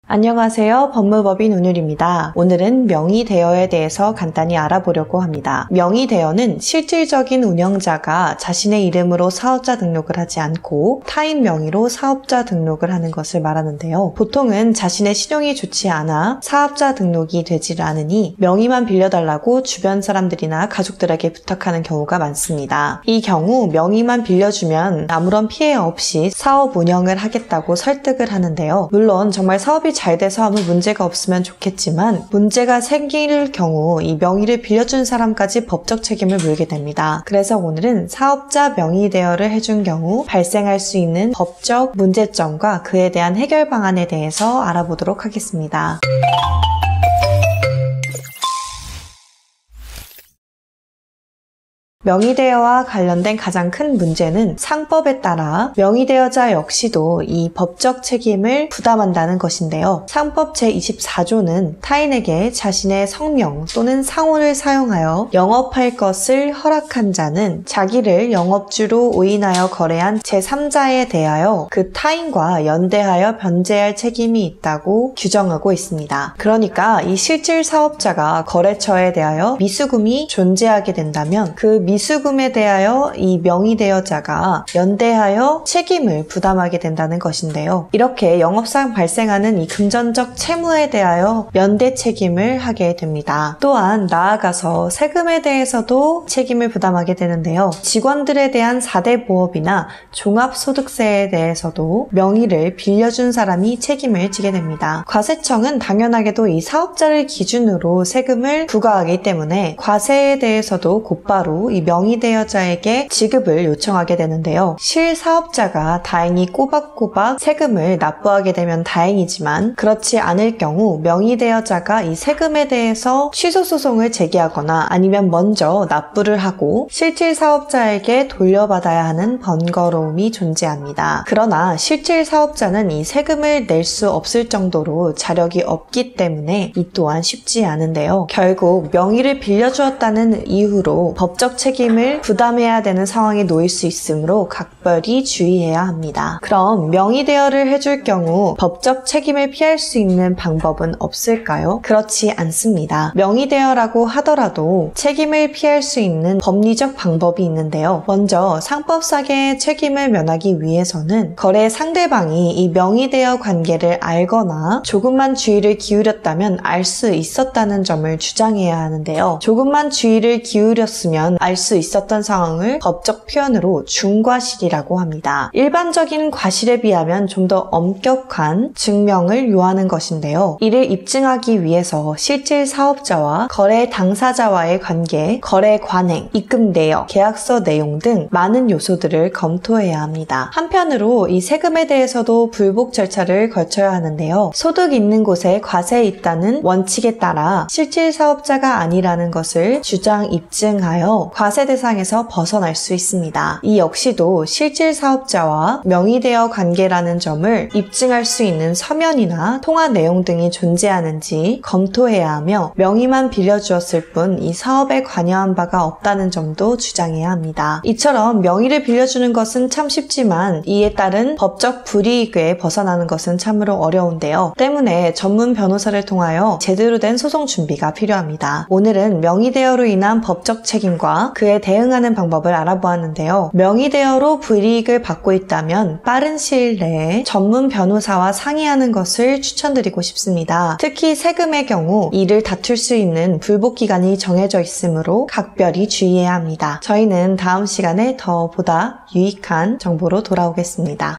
안녕하세요. 법무법인 운율입니다. 오늘은 명의대여에 대해서 간단히 알아보려고 합니다. 명의대여는 실질적인 운영자가 자신의 이름으로 사업자 등록을 하지 않고 타인 명의로 사업자 등록을 하는 것을 말하는데요. 보통은 자신의 신용이 좋지 않아 사업자 등록이 되질 않으니 명의만 빌려달라고 주변 사람들이나 가족들에게 부탁하는 경우가 많습니다. 이 경우 명의만 빌려주면 아무런 피해 없이 사업 운영을 하겠다고 설득을 하는데요. 물론 정말 사업이 잘 돼서 아무 문제가 없으면 좋겠지만 문제가 생길 경우 이 명의를 빌려준 사람까지 법적 책임을 물게 됩니다. 그래서 오늘은 사업자 명의 대여를 해준 경우 발생할 수 있는 법적 문제점과 그에 대한 해결 방안에 대해서 알아보도록 하겠습니다. 명의대여와 관련된 가장 큰 문제는 상법에 따라 명의대여자 역시도 이 법적 책임을 부담한다는 것인데요. 상법 제24조는 타인에게 자신의 성명 또는 상호를 사용하여 영업할 것을 허락한 자는 자기를 영업주로 오인하여 거래한 제3자에 대하여 그 타인과 연대하여 변제할 책임이 있다고 규정하고 있습니다. 그러니까 이 실질 사업자가 거래처에 대하여 미수금이 존재하게 된다면 그 미수금에 대하여 이 명의대여자가 연대하여 책임을 부담하게 된다는 것인데요. 이렇게 영업상 발생하는 이 금전적 채무에 대하여 연대 책임을 하게 됩니다. 또한 나아가서 세금에 대해서도 책임을 부담하게 되는데요. 직원들에 대한 4대 보험이나 종합소득세에 대해서도 명의를 빌려준 사람이 책임을 지게 됩니다. 과세청은 당연하게도 이 사업자를 기준으로 세금을 부과하기 때문에 과세에 대해서도 곧바로 이 명의대여자에게 지급을 요청하게 되는데요. 실사업자가 다행히 꼬박꼬박 세금을 납부하게 되면 다행이지만 그렇지 않을 경우 명의대여자가 이 세금에 대해서 취소소송을 제기하거나 아니면 먼저 납부를 하고 실질 사업자에게 돌려받아야 하는 번거로움이 존재합니다. 그러나 실질 사업자는 이 세금을 낼 수 없을 정도로 자력이 없기 때문에 이 또한 쉽지 않은데요. 결국 명의를 빌려주었다는 이유로 법적 책임을 부담해야 되는 상황에 놓일 수 있으므로 각별히 주의해야 합니다. 그럼 명의대여를 해줄 경우 법적 책임을 피할 수 있는 방법은 없을까요? 그렇지 않습니다. 명의대여라고 하더라도 책임을 피할 수 있는 법리적 방법이 있는데요. 먼저 상법상의 책임을 면하기 위해서는 거래 상대방이 이 명의대여 관계를 알거나 조금만 주의를 기울였다면 알 수 있었다는 점을 주장해야 하는데요. 조금만 주의를 기울였으면 알 수 있었던 상황을 법적 표현으로 중과실이라고 합니다. 일반적인 과실에 비하면 좀 더 엄격한 증명을 요하는 것인데요. 이를 입증하기 위해서 실질 사업자와 거래 당사자와의 관계, 거래 관행, 입금 내역, 계약서 내용 등 많은 요소들을 검토해야 합니다. 한편으로 이 세금에 대해서도 불복 절차를 거쳐야 하는데요. 소득 있는 곳에 과세 있다는 원칙에 따라 실질 사업자가 아니라는 것을 주장 입증하여 과세 대상에서 벗어날 수 있습니다. 이 역시도 실질 사업자와 명의대여 관계라는 점을 입증할 수 있는 서면이나 통화 내용 등이 존재하는지 검토해야 하며 명의만 빌려주었을 뿐 이 사업에 관여한 바가 없다는 점도 주장해야 합니다. 이처럼 명의를 빌려주는 것은 참 쉽지만 이에 따른 법적 불이익에 벗어나는 것은 참으로 어려운데요. 때문에 전문 변호사를 통하여 제대로 된 소송 준비가 필요합니다. 오늘은 명의대여로 인한 법적 책임과 그에 대응하는 방법을 알아보았는데요. 명의대여로 불이익을 받고 있다면 빠른 시일 내에 전문 변호사와 상의하는 것을 추천드리고 싶습니다. 특히 세금의 경우 이를 다툴 수 있는 불복 기간이 정해져 있으므로 각별히 주의해야 합니다. 저희는 다음 시간에 더 보다 유익한 정보로 돌아오겠습니다.